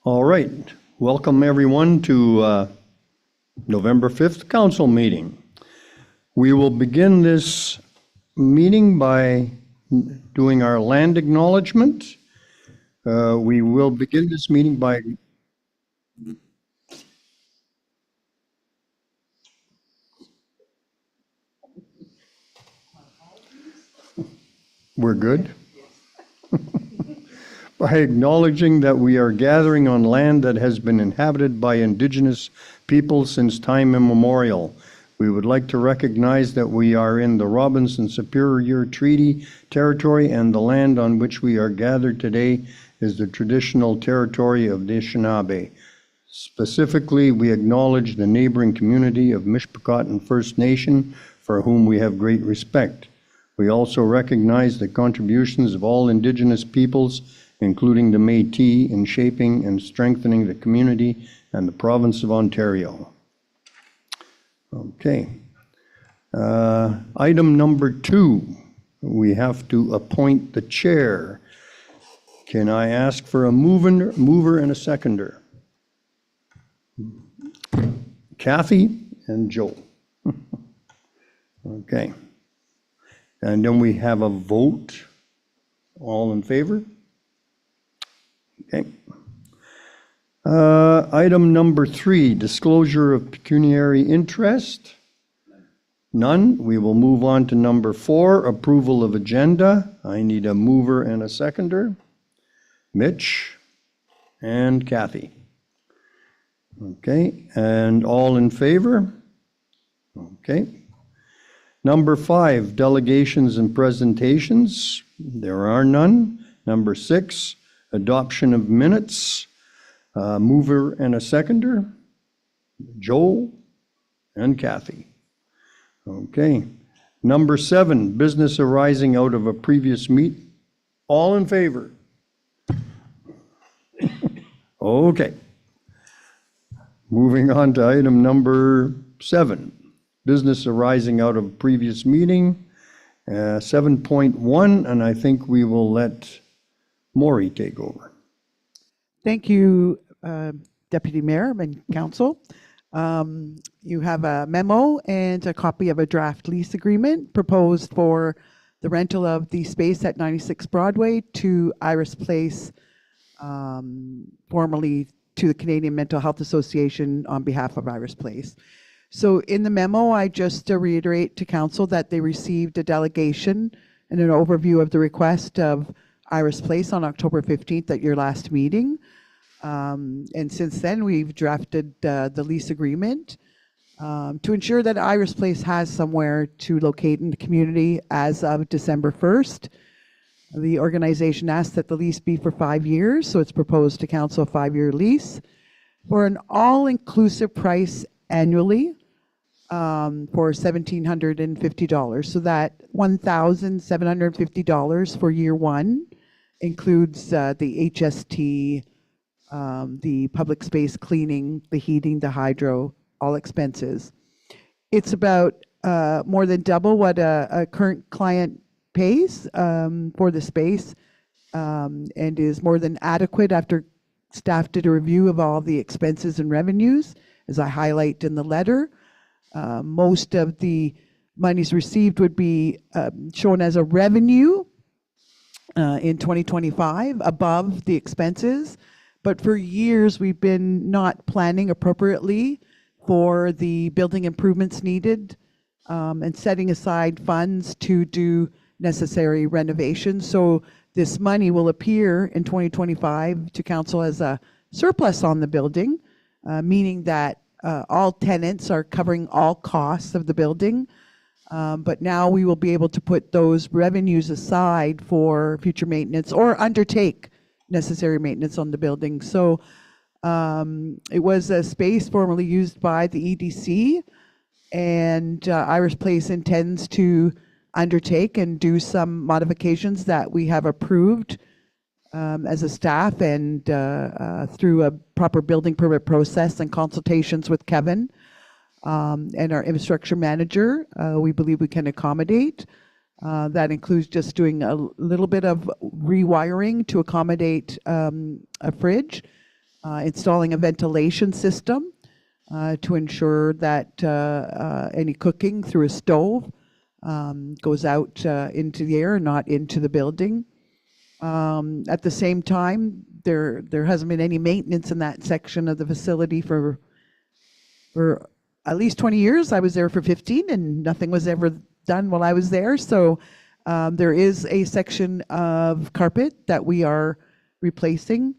All right, welcome everyone to November 5th council meeting. We will begin this meeting by doing our land acknowledgement. We will begin this meeting by... We're good? By acknowledging that we are gathering on land that has been inhabited by Indigenous people since time immemorial. We would like to recognize that we are in the Robinson Superior Treaty territory, and the land on which we are gathered today is the traditional territory of the Anishinaabe. Specifically, we acknowledge the neighboring community of Mishpekauton First Nation, for whom we have great respect. We also recognize the contributions of all Indigenous peoples, including the Métis, in shaping and strengthening the community and the province of Ontario. Okay. Item number 2, we have to appoint the chair. Can I ask for a mover and a seconder? Kathy and Joe. Okay. And then we have a vote. All in favor? Okay. Item number 3, disclosure of pecuniary interest. None. We will move on to number 4, approval of agenda. I need a mover and a seconder. Mitch and Kathy. Okay, and all in favor? Okay. Number 5, delegations and presentations. There are none. Number 6, adoption of minutes. Mover and a seconder. Joel and Kathy. Okay. Number 7, business arising out of a previous meet. All in favor? Okay. Moving on to item number 7, business arising out of a previous meeting. 7.1, and I think we will let Maury take over. Thank you, Deputy Mayor and Council. You have a memo and a copy of a draft lease agreement proposed for the rental of the space at 96 Broadway to Iris Place, formerly to the Canadian Mental Health Association on behalf of Iris Place. So in the memo, I just reiterate to Council that they received a delegation and an overview of the request of Iris Place on October 15th at your last meeting. And since then, we've drafted the lease agreement to ensure that Iris Place has somewhere to locate in the community as of December 1st. The organization asked that the lease be for 5 years, so it's proposed to Council a 5-year lease for an all-inclusive price annually for $1,750. So that $1,750 for year 1 includes the HST, the public space cleaning, the heating, the hydro, all expenses. It's about more than double what a current client pays for the space, and is more than adequate after staff did a review of all the expenses and revenues, as I highlight in the letter. Most of the monies received would be shown as a revenue in 2025 above the expenses. But for years, we've been not planning appropriately for the building improvements needed and setting aside funds to do necessary renovations. So this money will appear in 2025 to Council as a surplus on the building, meaning that all tenants are covering all costs of the building. But now we will be able to put those revenues aside for future maintenance or undertake necessary maintenance on the building. So it was a space formerly used by the EDC, and Iris Place intends to undertake and do some modifications that we have approved as a staff, and through a proper building permit process and consultations with Kevin and our infrastructure manager, we believe we can accommodate. That includes just doing a little bit of rewiring to accommodate a fridge, installing a ventilation system to ensure that any cooking through a stove goes out into the air and not into the building. At the same time, there hasn't been any maintenance in that section of the facility for at least 20 years. I was there for 15 and nothing was ever done while I was there. So there is a section of carpet that we are replacing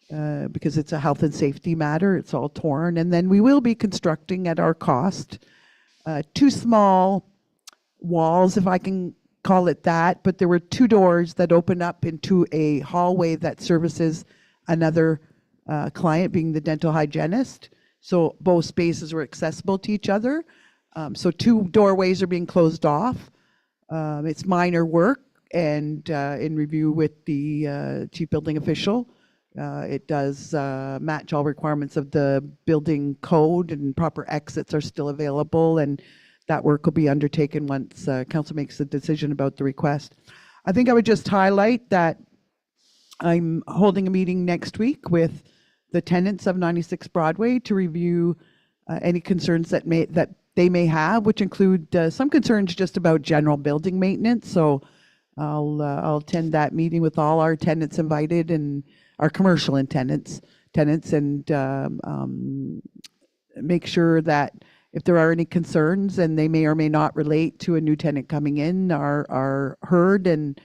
because it's a health and safety matter. It's all torn. And then we will be constructing at our cost 2 small walls, if I can call it that, but there were 2 doors that open up into a hallway that services another client, being the dental hygienist. So both spaces were accessible to each other. So 2 doorways are being closed off. It's minor work, and in review with the chief building official, it does match all requirements of the building code, and proper exits are still available, and that work will be undertaken once council makes a decision about the request. I think I would just highlight that I'm holding a meeting next week with the tenants of 96 Broadway to review any concerns that they may have, which include some concerns just about general building maintenance. So I'll attend that meeting with all our tenants invited and our commercial and tenants, and make sure that if there are any concerns, and they may or may not relate to a new tenant coming in, are heard and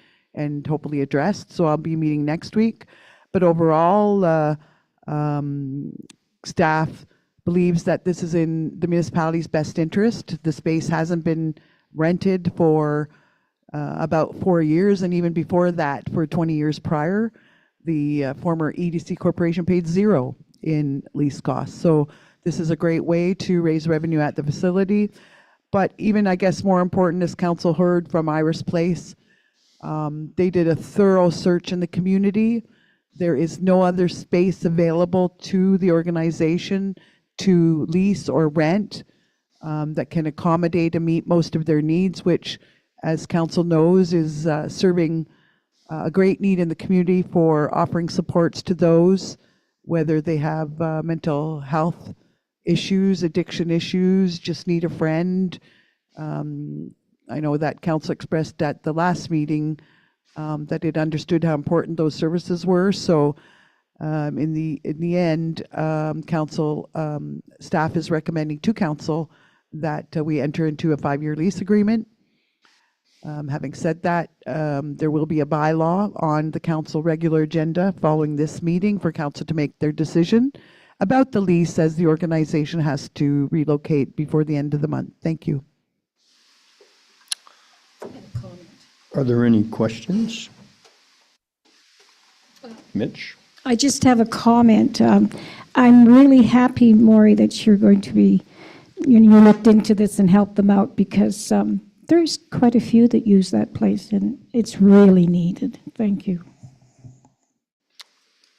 hopefully addressed. So I'll be meeting next week. But overall, staff believes that this is in the municipality's best interest. The space hasn't been rented for about 4 years, and even before that, for 20 years prior, the former EDC Corporation paid 0 in lease costs. So this is a great way to raise revenue at the facility. But even, I guess, more important, as council heard from Iris Place, they did a thorough search in the community. There is no other space available to the organization to lease or rent that can accommodate and meet most of their needs, which, as council knows, is serving a great need in the community for offering supports to those, whether they have mental health issues, addiction issues, just need a friend. I know that council expressed at the last meeting that it understood how important those services were. So in the end, council staff is recommending to council that we enter into a 5-year lease agreement. Having said that, there will be a bylaw on the council regular agenda following this meeting for council to make their decision about the lease, as the organization has to relocate before the end of the month. Thank you. Are there any questions? Mitch? I just have a comment. I'm really happy, Maury, that you're going to be, you looked into this and helped them out, because there's quite a few that use that place and it's really needed. Thank you.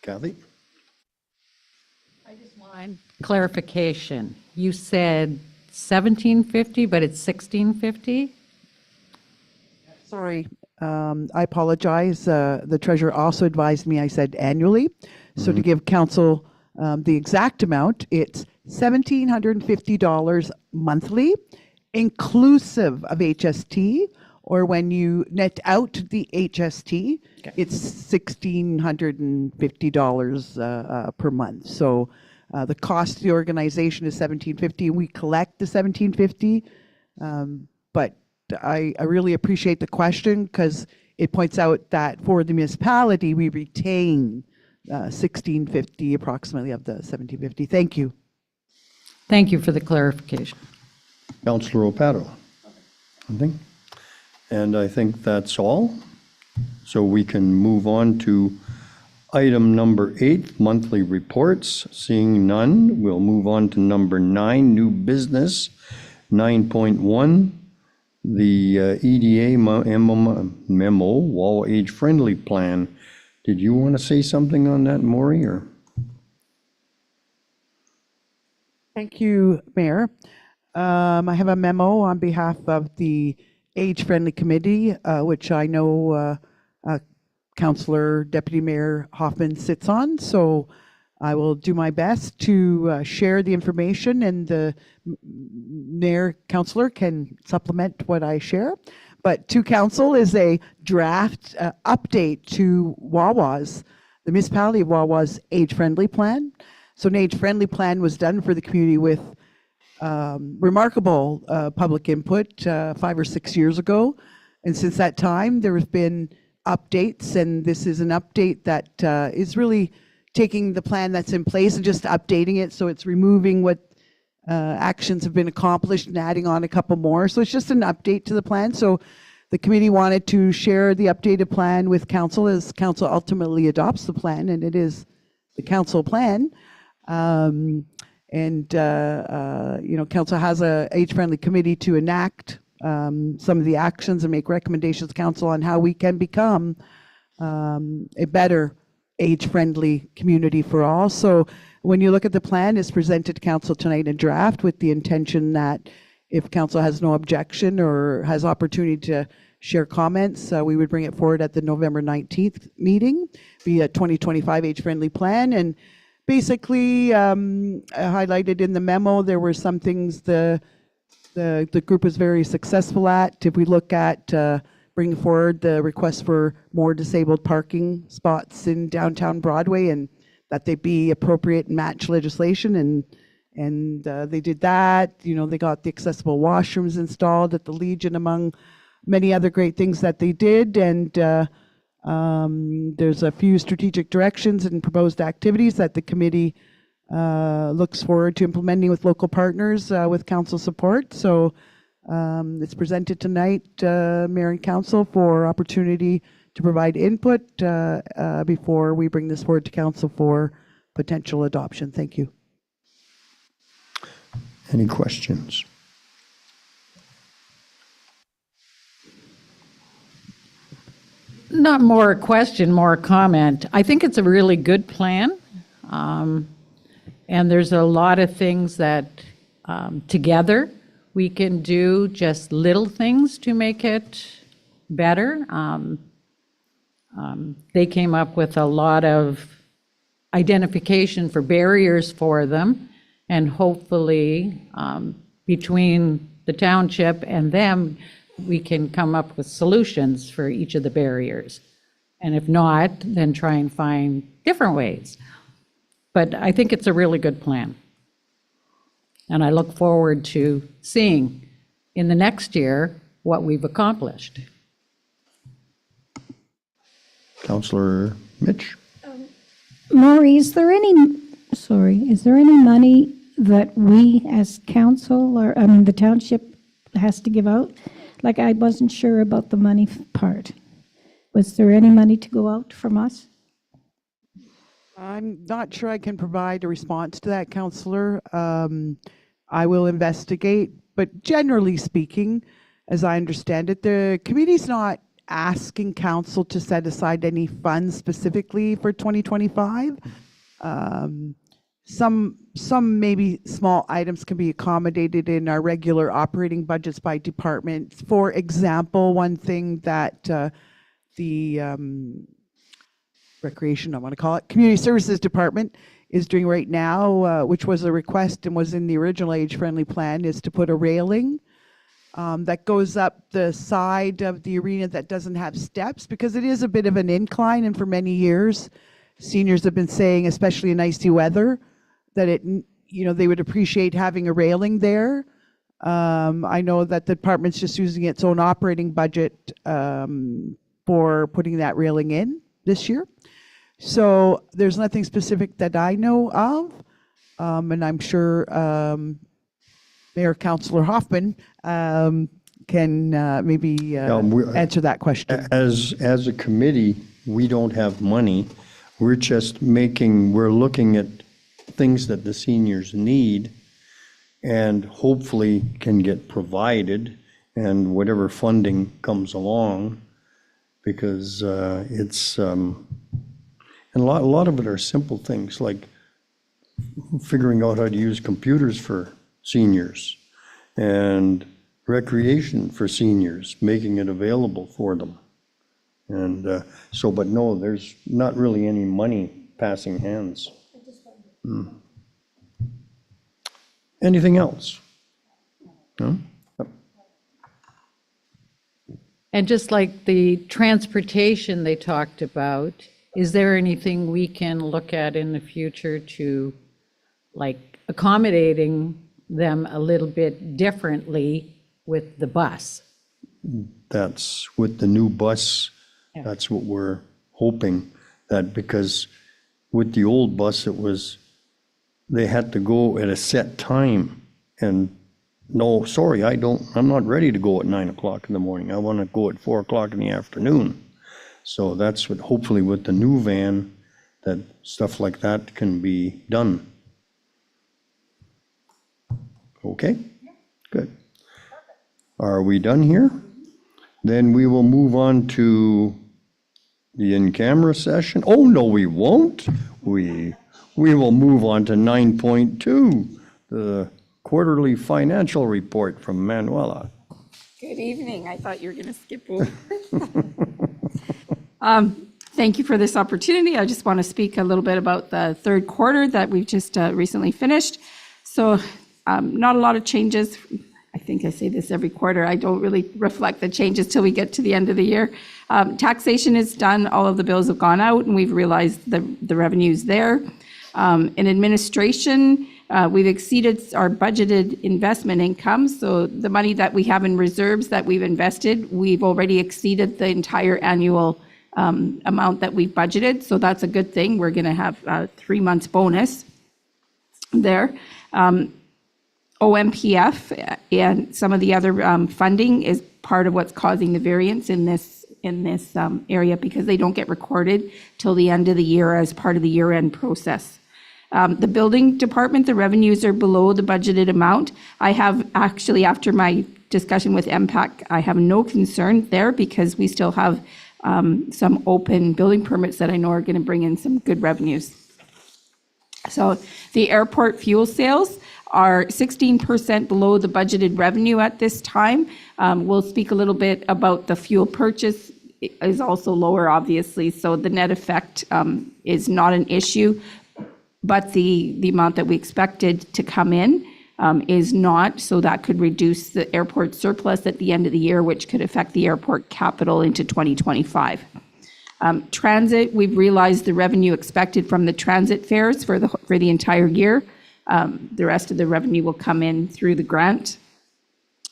Kathy? I just want clarification. You said 1750, but it's 1650? Sorry, I apologize. The treasurer also advised me I said annually. So to give council the exact amount, it's $1,750 monthly, inclusive of HST, or when you net out the HST, it's $1,650 per month. So the cost to the organization is $1,750. We collect the $1,750, but I really appreciate the question, because it points out that for the municipality, we retain $1,650 approximately of the $1,750. Thank you. Thank you for the clarification. Councillor Opato? Nothing? And I think that's all. So we can move on to item number 8, monthly reports. Seeing none, we'll move on to number 9, new business. 9.1, the EDA memo, Wall Age Friendly Plan. Did you want to say something on that, Maury, or? Thank you, Mayor. I have a memo on behalf of the Age Friendly Committee, which I know Councillor Deputy Mayor Hoffman sits on. So I will do my best to share the information, and the mayor councillor can supplement what I share. But to council is a draft update to Wawa's, the municipality of Wawa's age-friendly plan. So an age-friendly plan was done for the community with remarkable public input 5 or 6 years ago. And since that time, there have been updates, and this is an update that is really taking the plan that's in place and just updating it. So it's removing what actions have been accomplished and adding on a couple more. So it's just an update to the plan. So the committee wanted to share the updated plan with council as council ultimately adopts the plan, and it is the council plan. You know, council has a age-friendly committee to enact some of the actions and make recommendations to council on how we can become a better age-friendly community for all. So when you look at the plan, it's presented to council tonight in draft with the intention that if council has no objection or has opportunity to share comments, we would bring it forward at the November 19th meeting, be a 2025 age-friendly plan. And basically, highlighted in the memo, there were some things the group was very successful at. If we look at bringing forward the request for more disabled parking spots in downtown Broadway, and that they be appropriate and match legislation, and they did that. You know, they got the accessible washrooms installed at the Legion, among many other great things that they did. And there's a few strategic directions and proposed activities that the committee looks forward to implementing with local partners with council support. So it's presented tonight, Mayor and Council, for opportunity to provide input before we bring this forward to council for potential adoption. Thank you. Any questions? Not more a question, more a comment. I think it's a really good plan. And there's a lot of things that together we can do, just little things to make it better. They came up with a lot of identification for barriers for them, and hopefully between the township and them, we can come up with solutions for each of the barriers. And if not, then try and find different ways. But I think it's a really good plan. And I look forward to seeing in the next year what we've accomplished. Councillor Mitch? Maury, is there any money that we as council, or, I mean, the township has to give out? Like, I wasn't sure about the money part. Was there any money to go out from us? I'm not sure I can provide a response to that, Councillor. I will investigate, but generally speaking, as I understand it, the committee's not asking council to set aside any funds specifically for 2025. Some maybe small items can be accommodated in our regular operating budgets by department. For example, one thing that the recreation, I want to call it, community services department is doing right now, which was a request and was in the original age-friendly plan, is to put a railing that goes up the side of the arena that doesn't have steps, because it is a bit of an incline, and for many years, seniors have been saying, especially in icy weather, that they would appreciate having a railing there. I know that the department's just using its own operating budget for putting that railing in this year. So there's nothing specific that I know of, and I'm sure Mayor Councillor Hoffman can maybe answer that question. As a committee, we don't have money. We're just we're looking at things that the seniors need and hopefully can get provided, and whatever funding comes along, because and a lot of it are simple things like figuring out how to use computers for seniors and recreation for seniors, making it available for them. And but no, there's not really any money passing hands. I just want Anything else? No? And just like the transportation they talked about, is there anything we can look at in the future to, like, accommodating them a little bit differently with the bus? That's with the new bus, Yeah. that's what we're hoping, that because with the old bus, it was, they had to go at a set time. And no, sorry, I'm not ready to go at 9 o'clock in the morning. I want to go at 4 o'clock in the afternoon. So that's what, hopefully with the new van, that stuff like that can be done. Okay? Good. Are we done here? Then we will move on to the in-camera session. Oh, no, we won't. We will move on to 9.2, the quarterly financial report from Manuela. Good evening. I thought you were going to skip over. Thank you for this opportunity. I just want to speak a little bit about the third quarter that we've just recently finished. So not a lot of changes. I think I say this every quarter. I don't really reflect the changes till we get to the end of the year. Taxation is done. All of the bills have gone out, and we've realized the revenue's there. In administration, we've exceeded our budgeted investment income. So the money that we have in reserves that we've invested, we've already exceeded the entire annual amount that we've budgeted. So that's a good thing. We're going to have a 3 months bonus there. OMPF and some of the other funding is part of what's causing the variance in this area, because they don't get recorded till the end of the year as part of the year-end process. The building department, the revenues are below the budgeted amount. I have actually, after my discussion with MPAC, I have no concern there because we still have some open building permits that I know are going to bring in some good revenues. So the airport fuel sales are 16% below the budgeted revenue at this time. We'll speak a little bit about the fuel purchase is also lower, obviously, so the net effect is not an issue, but the amount that we expected to come in is not, so that could reduce the airport surplus at the end of the year, which could affect the airport capital into 2025. Transit, we've realized the revenue expected from the transit fares for the entire year. The rest of the revenue will come in through the grant.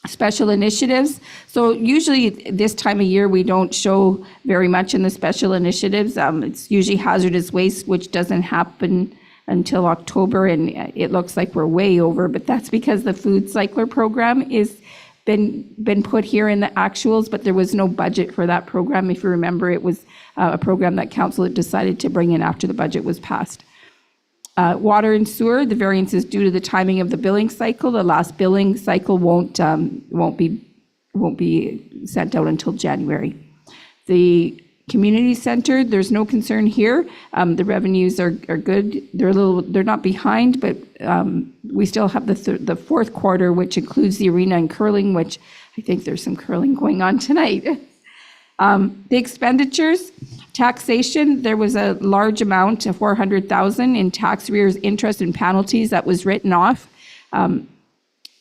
Special initiatives. So usually this time of year, we don't show very much in the special initiatives. It's usually hazardous waste, which doesn't happen until October, and it looks like we're way over, but that's because the food cycler program is been put here in the actuals, but there was no budget for that program. If you remember, it was a program that council had decided to bring in after the budget was passed. Water and sewer, the variance is due to the timing of the billing cycle. The last billing cycle won't be sent out until January. The community center, there's no concern here. The revenues are good. They're not behind, but we still have the fourth quarter, which includes the arena and curling, which I think there's some curling going on tonight. The expenditures, taxation, there was a large amount of 400,000 in tax arrears, interest, and penalties that was written off.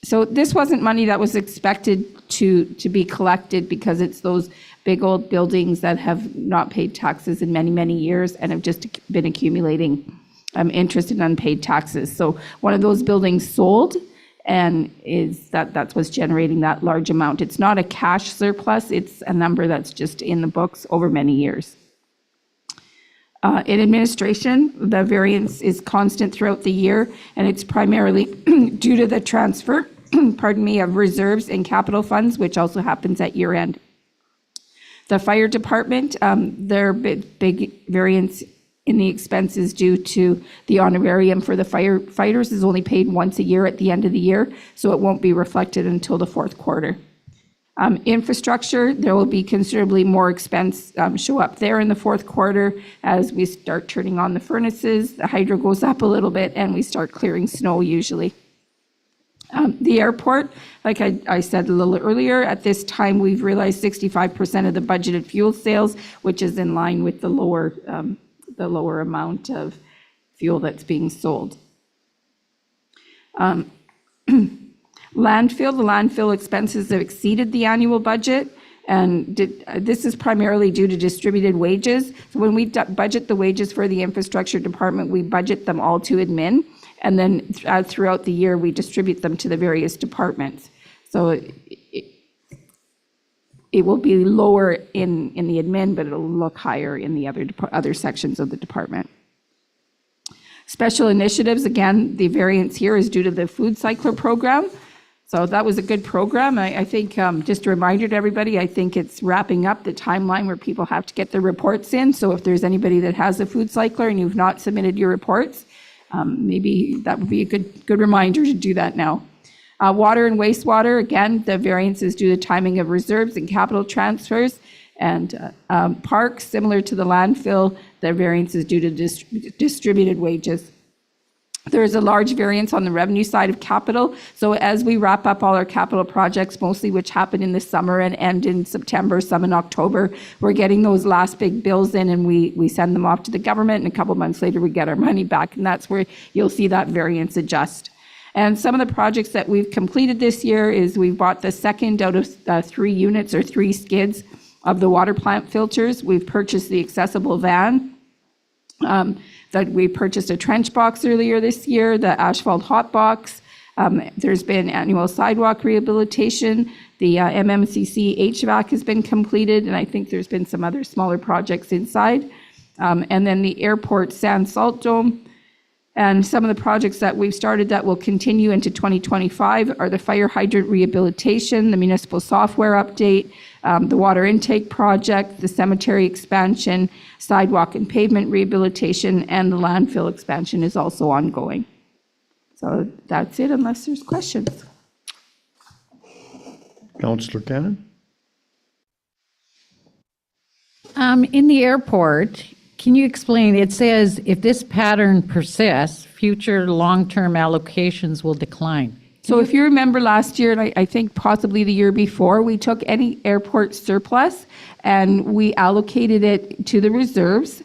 So this wasn't money that was expected to be collected, because it's those big old buildings that have not paid taxes in many, many years and have just been accumulating interest and unpaid taxes. So one of those buildings sold, and that's what's generating that large amount. It's not a cash surplus, it's a number that's just in the books over many years. In administration, the variance is constant throughout the year, and it's primarily due to the transfer, pardon me, of reserves and capital funds, which also happens at year end. The fire department, their big variance in the expenses due to the honorarium for the firefighters is only paid once a year at the end of the year, so it won't be reflected until the fourth quarter. Infrastructure, there will be considerably more expense show up there in the fourth quarter as we start turning on the furnaces, the hydro goes up a little bit, and we start clearing snow usually. The airport, like I said a little earlier, at this time we've realized 65% of the budgeted fuel sales, which is in line with the lower amount of fuel that's being sold. Landfill, the landfill expenses have exceeded the annual budget, and this is primarily due to distributed wages. So when we budget the wages for the infrastructure department, we budget them all to admin, and then throughout the year, we distribute them to the various departments. So it will be lower in the admin, but it'll look higher in the other sections of the department. Special initiatives, again, the variance here is due to the food cycler program. So that was a good program. I think, just a reminder to everybody, I think it's wrapping up the timeline where people have to get their reports in. So if there's anybody that has a food cycler and you've not submitted your reports, maybe that would be a good reminder to do that now. Water and wastewater, again, the variance is due to timing of reserves and capital transfers. And parks, similar to the landfill, the variance is due to distributed wages. There is a large variance on the revenue side of capital. So as we wrap up all our capital projects, mostly which happen in the summer and end in September, some in October, we're getting those last big bills in and we send them off to the government, and a couple months later we get our money back, and that's where you'll see that variance adjust. And some of the projects that we've completed this year is we've bought the second out of 3 units or 3 skids of the water plant filters. We've purchased the accessible van. That we purchased a trench box earlier this year, the asphalt hot box. There's been annual sidewalk rehabilitation. The MMCC HVAC has been completed, and I think there's been some other smaller projects inside. And then the airport sand salt dome. And some of the projects that we've started that will continue into 2025 are the fire hydrant rehabilitation, the municipal software update, the water intake project, the cemetery expansion, sidewalk and pavement rehabilitation, and the landfill expansion is also ongoing. So that's it, unless there's questions. Councillor Cannon? In the airport, can you explain, it says if this pattern persists, future long-term allocations will decline. So if you remember last year, and I think possibly the year before, we took any airport surplus and we allocated it to the reserves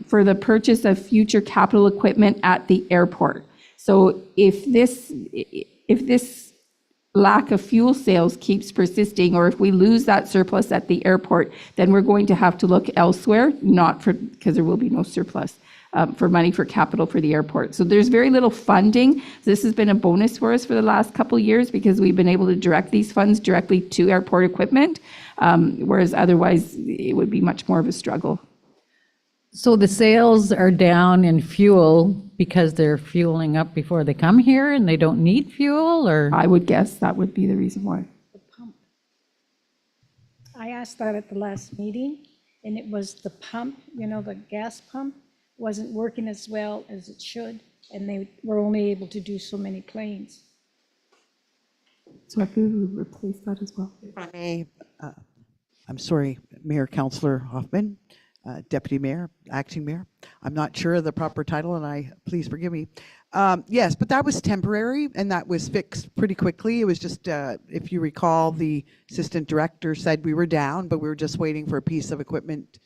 for the purchase of future capital equipment at the airport. So if this lack of fuel sales keeps persisting, or if we lose that surplus at the airport, then we're going to have to look elsewhere, because there will be no surplus, for money for capital for the airport. So there's very little funding. This has been a bonus for us for the last couple of years because we've been able to direct these funds directly to airport equipment, whereas otherwise it would be much more of a struggle. So the sales are down in fuel because they're fueling up before they come here and they don't need fuel, or? I would guess that would be the reason why. I asked that at the last meeting, and it was the pump, the gas pump wasn't working as well as it should, and they were only able to do so many planes. So I could replace that as well. If I may, I'm sorry, Mayor, Councillor Hoffman, Deputy Mayor, Acting Mayor. I'm not sure of the proper title, and please forgive me. Yes, but that was temporary, and that was fixed pretty quickly. It was just, if you recall, the Assistant Director said we were down, but we were just waiting for a piece of equipment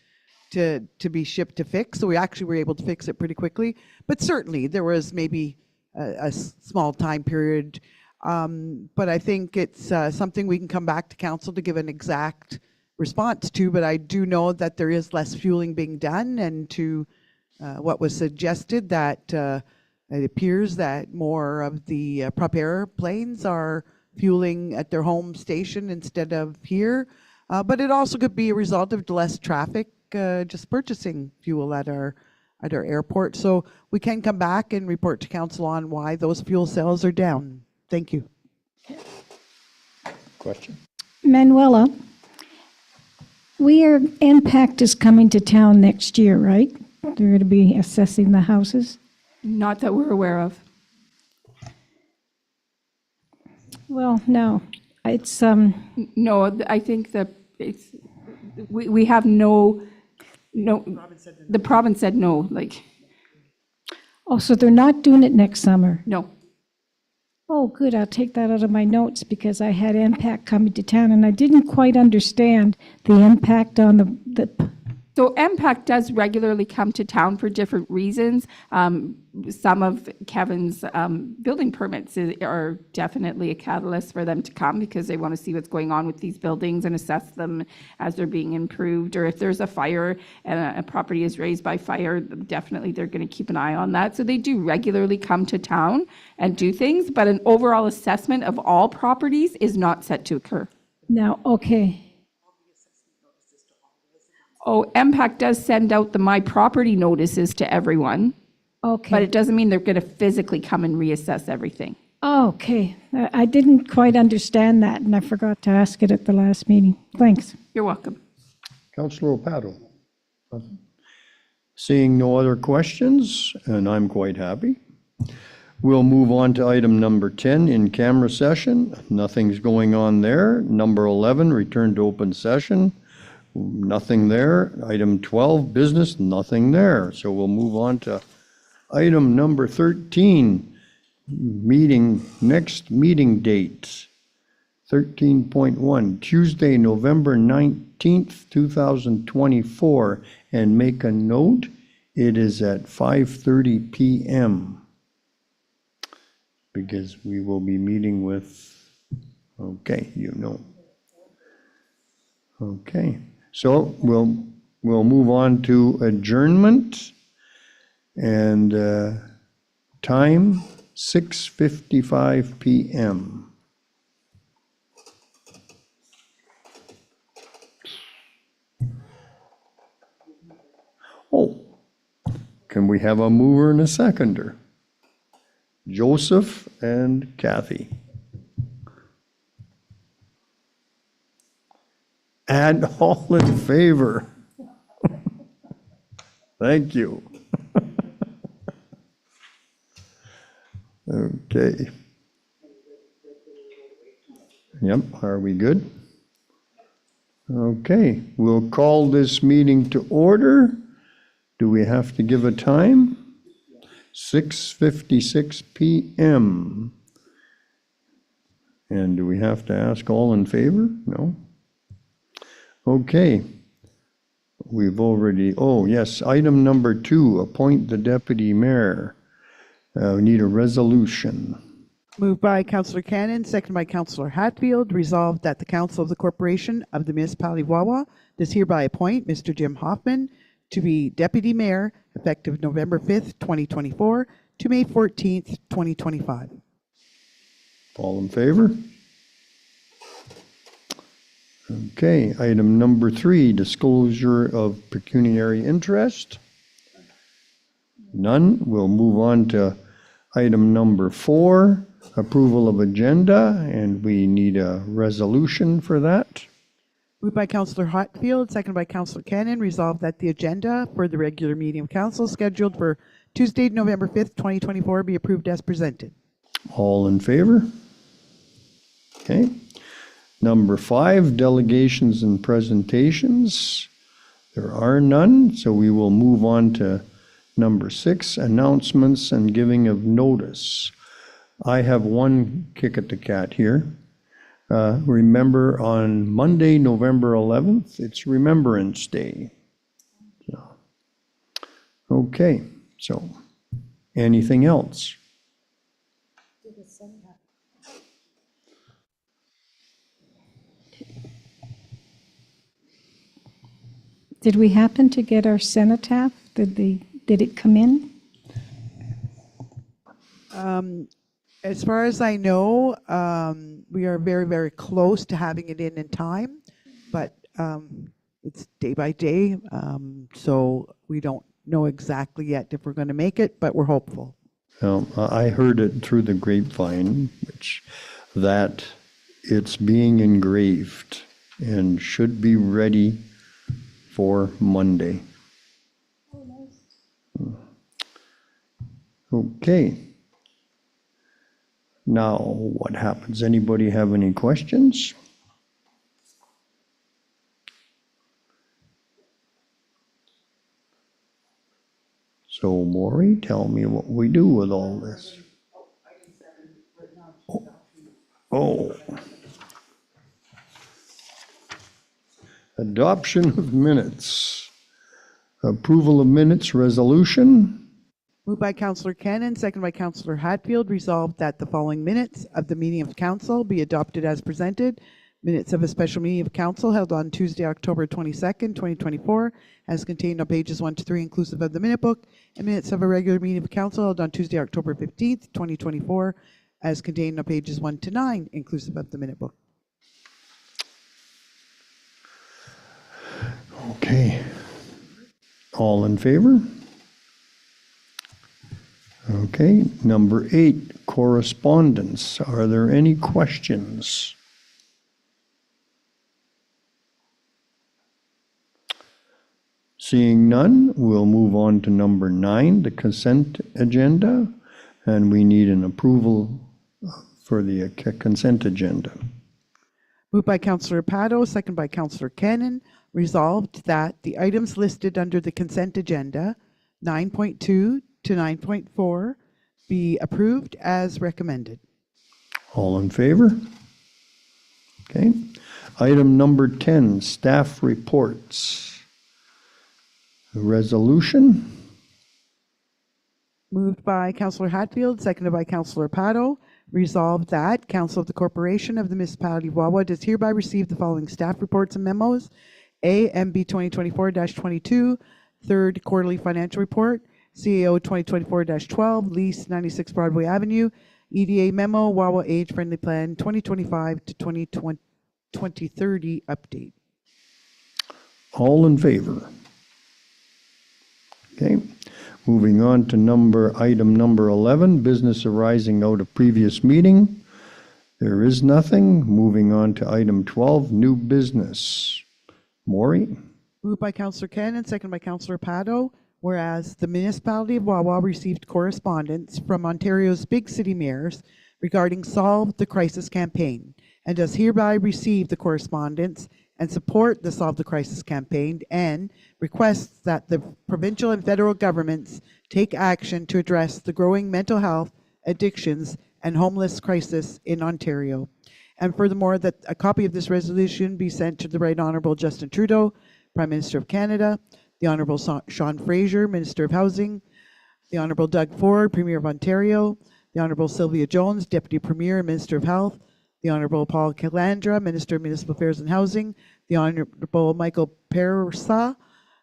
to be shipped to fix. So we actually were able to fix it pretty quickly. But certainly, there was maybe a small time period. But I think it's something we can come back to council to give an exact response to, but I do know that there is less fueling being done, and to what was suggested, that it appears that more of the prop air planes are fueling at their home station instead of here, but it also could be a result of less traffic just purchasing fuel at our airport. So we can come back and report to council on why those fuel sales are down. Thank you. Question? Manuela, Impact is coming to town next year, right? They're going to be assessing the houses? Not that we're aware of. Well, no, it's, No, I think that we have no, the province said no, oh, so they're not doing it next summer? no. Oh, good, I'll take that out of my notes, because I had Impact coming to town, and I didn't quite understand the impact on the So MPAC does regularly come to town for different reasons. Some of Kevin's building permits are definitely a catalyst for them to come because they want to see what's going on with these buildings and assess them as they're being improved. Or if there's a fire and a property is raised by fire, definitely they're going to keep an eye on that. So they do regularly come to town and do things, but an overall assessment of all properties is not set to occur. Now, okay, Oh, MPAC does send out the My Property notices to everyone, but okay, it doesn't mean they're going to physically come and reassess everything. okay. I didn't quite understand that, and I forgot to ask it at the last meeting. Thanks. You're welcome. Councillor Opato? Seeing no other questions, and I'm quite happy, we'll move on to item number 10, in-camera session. Nothing's going on there. Number 11, return to open session. Nothing there. Item 12, business, nothing there. So we'll move on to item number 13, next meeting dates. 13.1, Tuesday, November 19th, 2024. And make a note, it is at 5:30 p.m. because we will be meeting with, okay, you know. Okay. So we'll move on to adjournment, and time 6:55 p.m. Oh, can we have a mover and a seconder? Joseph and Kathy. And all in favor? Thank you. Okay. Yep, are we good? Okay, we'll call this meeting to order. Do we have to give a time? 6:56 p.m. And do we have to ask all in favor? No? Okay. We've already, oh yes, item number 2, appoint the deputy mayor. We need a resolution. Moved by Councillor Cannon, seconded by Councillor Hatfield, resolved that the Council of the Corporation of the Municipality of Wawa does hereby appoint Mr. Jim Hoffman to be Deputy Mayor effective November 5th, 2024 to May 14th, 2025. All in favor? Okay, item number 3, disclosure of pecuniary interest. None. We'll move on to item number 4, approval of agenda, and we need a resolution for that. Moved by Councillor Hatfield, seconded by Councillor Cannon, resolved that the agenda for the regular meeting of council scheduled for Tuesday, November 5th, 2024 be approved as presented. All in favor? Okay. Number 5, delegations and presentations. There are none, so we will move on to number 6, announcements and giving of notice. I have one kick at the cat here. Remember, on Monday, November 11th, it's Remembrance Day. Okay, so anything else? Did we happen to get our cenotaph? Did it come in? As far as I know, we are very, very close to having it in time, but it's day by day, so we don't know exactly yet if we're going to make it, but we're hopeful. I heard it through the grapevine, that it's being engraved and should be ready for Monday. Okay. Now, what happens? Anybody have any questions? So, Maury, tell me what we do with all this. Oh. Adoption of minutes. Approval of minutes resolution. Moved by Councillor Cannon, second by Councillor Hatfield, resolved that the following minutes of the meeting of council be adopted as presented. Minutes of a special meeting of council held on Tuesday, October 22nd, 2024, as contained on pages 1 to 3 inclusive of the minute book, and minutes of a regular meeting of council held on Tuesday, October 15th, 2024, as contained on pages 1 to 9 inclusive of the minute book. Okay. All in favor? Okay. Number 8, correspondence. Are there any questions? Seeing none, we'll move on to number 9, the consent agenda, and we need an approval for the consent agenda. Moved by Councillor Pato, second by Councillor Cannon, resolved that the items listed under the consent agenda, 9.2 to 9.4, be approved as recommended. All in favor? Okay. Item number 10, staff reports. Resolution. Moved by Councillor Hatfield, seconded by Councillor Pato, resolved that Council of the Corporation of the Municipality of Wawa does hereby receive the following staff reports and memos. A, MB 2024-22, third quarterly financial report, CAO 2024-12, lease 96 Broadway Avenue, EDA memo, Wawa Age Friendly Plan 2025 to 2030 update. All in favor? Okay. Moving on to item number 11, business arising out of previous meeting. There is nothing. Moving on to item 12, new business. Maury? Moved by Councillor Cannon, second by Councillor Pato, whereas the municipality of Wawa received correspondence from Ontario's big city mayors regarding Solve the Crisis campaign, and does hereby receive the correspondence and support the Solve the Crisis campaign, and requests that the provincial and federal governments take action to address the growing mental health, addictions, and homeless crisis in Ontario. And furthermore, that a copy of this resolution be sent to the Right Honourable Justin Trudeau, Prime Minister of Canada, the Honourable Sean Fraser, Minister of Housing, the Honourable Doug Ford, Premier of Ontario, the Honourable Sylvia Jones, Deputy Premier and Minister of Health, the Honourable Paul Calandra, Minister of Municipal Affairs and Housing, the Honourable Michael Persa,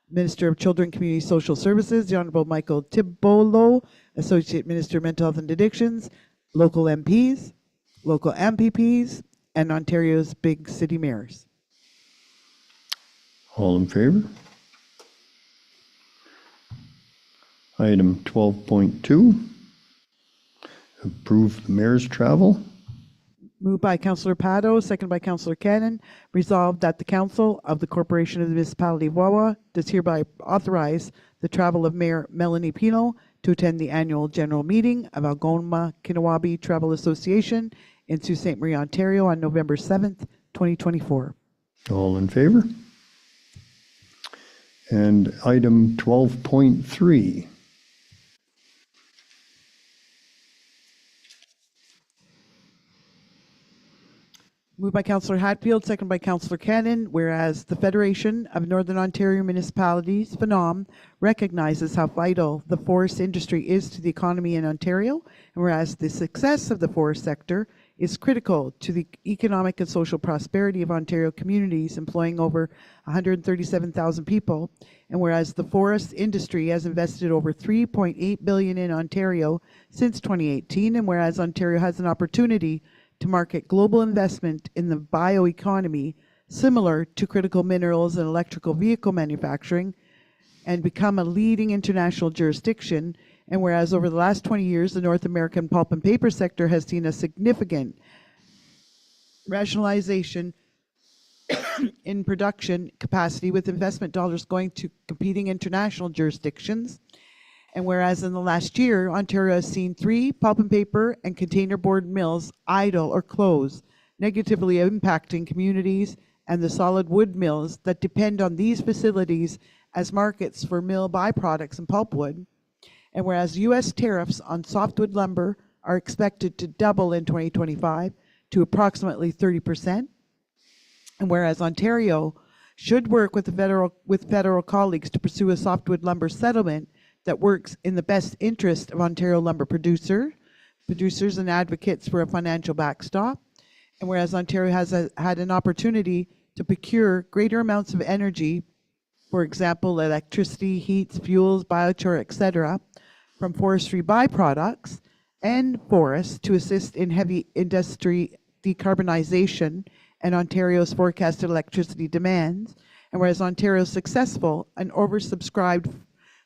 Minister of Children, Community Social Services, the Honourable Michael Tibolo, Associate Minister of Mental Health and Addictions, local MPs, local MPPs, and Ontario's big city mayors. All in favor? Item 12.2, approve the mayor's travel. Moved by Councillor Pato, second by Councillor Cannon, resolved that the Council of the Corporation of the Municipality of Wawa does hereby authorize the travel of Mayor Melanie Pino to attend the annual general meeting of Algoma Kinawabi Travel Association in Sault Ste. Marie, Ontario on November 7th, 2024. All in favor? And item 12.3. Moved by Councillor Hatfield, second by Councillor Cannon, whereas the Federation of Northern Ontario Municipalities, FNOM, recognizes how vital the forest industry is to the economy in Ontario, and whereas the success of the forest sector is critical to the economic and social prosperity of Ontario communities, employing over 137,000 people, and whereas the forest industry has invested over $3.8 billion in Ontario since 2018, and whereas Ontario has an opportunity to market global investment in the bioeconomy similar to critical minerals and electrical vehicle manufacturing and become a leading international jurisdiction. And whereas over the last 20 years, the North American pulp and paper sector has seen a significant rationalization in production capacity with investment dollars going to competing international jurisdictions. And whereas in the last year, Ontario has seen 3 pulp and paper and container board mills idle or close, negatively impacting communities and the solid wood mills that depend on these facilities as markets for mill byproducts and pulpwood. And whereas U.S. tariffs on softwood lumber are expected to double in 2025 to approximately 30%, and whereas Ontario should work with federal colleagues to pursue a softwood lumber settlement that works in the best interest of Ontario lumber producers and advocates for a financial backstop. And whereas Ontario has had an opportunity to procure greater amounts of energy, for example, electricity, heats, fuels, biochar, etc., from forestry byproducts and forests to assist in heavy industry decarbonization and Ontario's forecasted electricity demands. And whereas Ontario is successful, an oversubscribed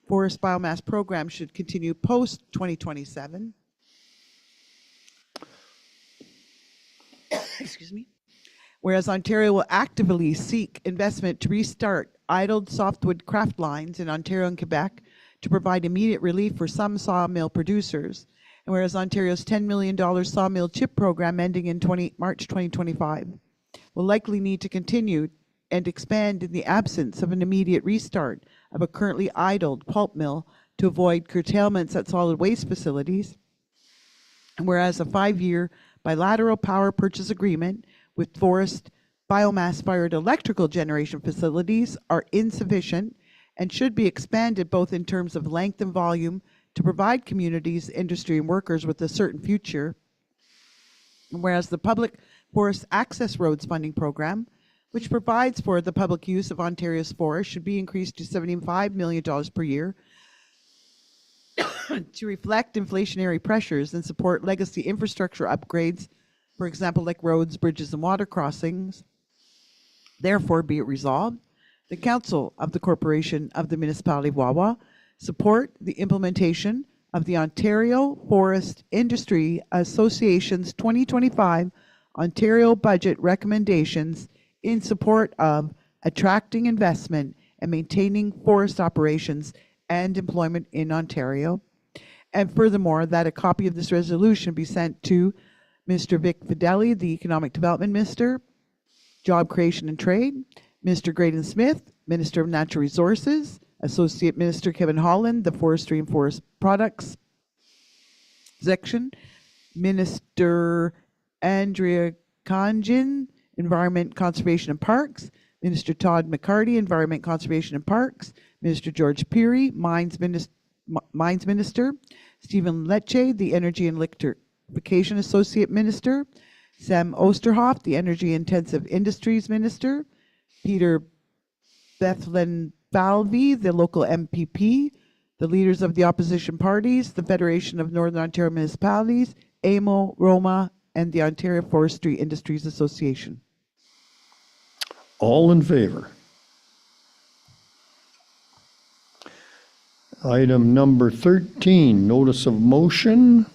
forest biomass program should continue post-2027. Excuse me. Whereas Ontario will actively seek investment to restart idled softwood craft lines in Ontario and Quebec to provide immediate relief for some sawmill producers. And whereas Ontario's $10 million sawmill chip program ending in March 2025 will likely need to continue and expand in the absence of an immediate restart of a currently idled pulp mill to avoid curtailments at solid waste facilities. And whereas a 5-year bilateral power purchase agreement with forest biomass-fired electrical generation facilities are insufficient and should be expanded both in terms of length and volume to provide communities, industry, and workers with a certain future. And whereas the Public Forest Access Roads Funding Program, which provides for the public use of Ontario's forests, should be increased to $75 million per year to reflect inflationary pressures and support legacy infrastructure upgrades, for example, like roads, bridges, and water crossings. Therefore, be it resolved, the Council of the Corporation of the Municipality of Wawa support the implementation of the Ontario Forest Industry Association's 2025 Ontario budget recommendations in support of attracting investment and maintaining forest operations and employment in Ontario. And furthermore, that a copy of this resolution be sent to Mr. Vic Fideli, the Economic Development Minister, Job Creation and Trade, Mr. Graydon Smith, Minister of Natural Resources, Associate Minister Kevin Holland, the Forestry and Forest Products section, Minister Andrea Conjin, Environment, Conservation and Parks, Minister Todd McCarty, Environment, Conservation and Parks, Minister George Peary, Mines Minister, Stephen Lecce, the Energy and Electrification Associate Minister, Sam Osterhoff, the Energy Intensive Industries Minister, Peter Bethlen-Falvey, the local MPP, the leaders of the opposition parties, the Federation of Northern Ontario Municipalities, AMO, Roma, and the Ontario Forestry Industries Association. All in favor? Item number 13, notice of motion.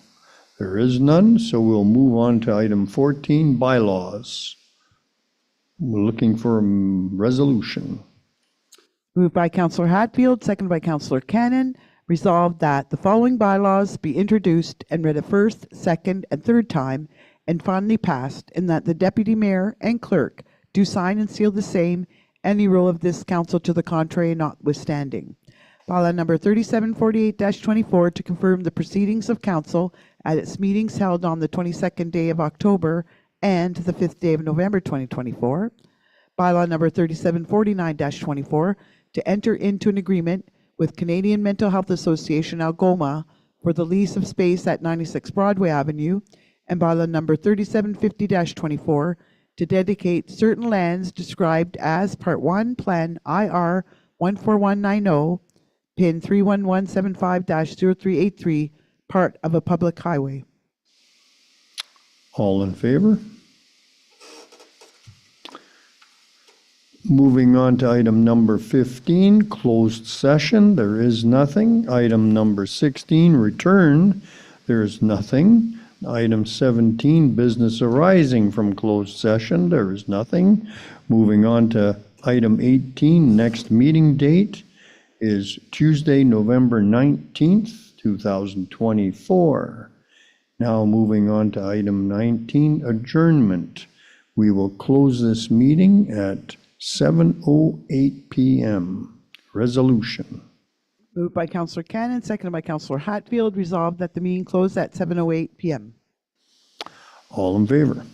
There is none, so we'll move on to item 14, bylaws. We're looking for a resolution. Moved by Councillor Hatfield, seconded by Councillor Cannon. Resolved that the following bylaws be introduced and read a first, second, and third time, and finally passed, and that the Deputy Mayor and Clerk do sign and seal the same, any rule of this council to the contrary notwithstanding. Bylaw number 3748-24 to confirm the proceedings of council at its meetings held on the 22nd day of October and the 5th day of November 2024. Bylaw number 3749-24 to enter into an agreement with Canadian Mental Health Association Algoma for the lease of space at 96 Broadway Avenue, and bylaw number 3750-24 to dedicate certain lands described as Part 1, Plan IR 14190, PIN 31175-0383, part of a public highway. All in favor? Moving on to item number 15, closed session. There is nothing. Item number 16, return. There is nothing. Item 17, business arising from closed session. There is nothing. Moving on to item 18, next meeting date is Tuesday, November 19th, 2024. Now moving on to item 19, adjournment. We will close this meeting at 7:08 p.m. Resolution. Moved by Councillor Cannon, seconded by Councillor Hatfield. Resolved that the meeting close at 7:08 p.m. All in favor?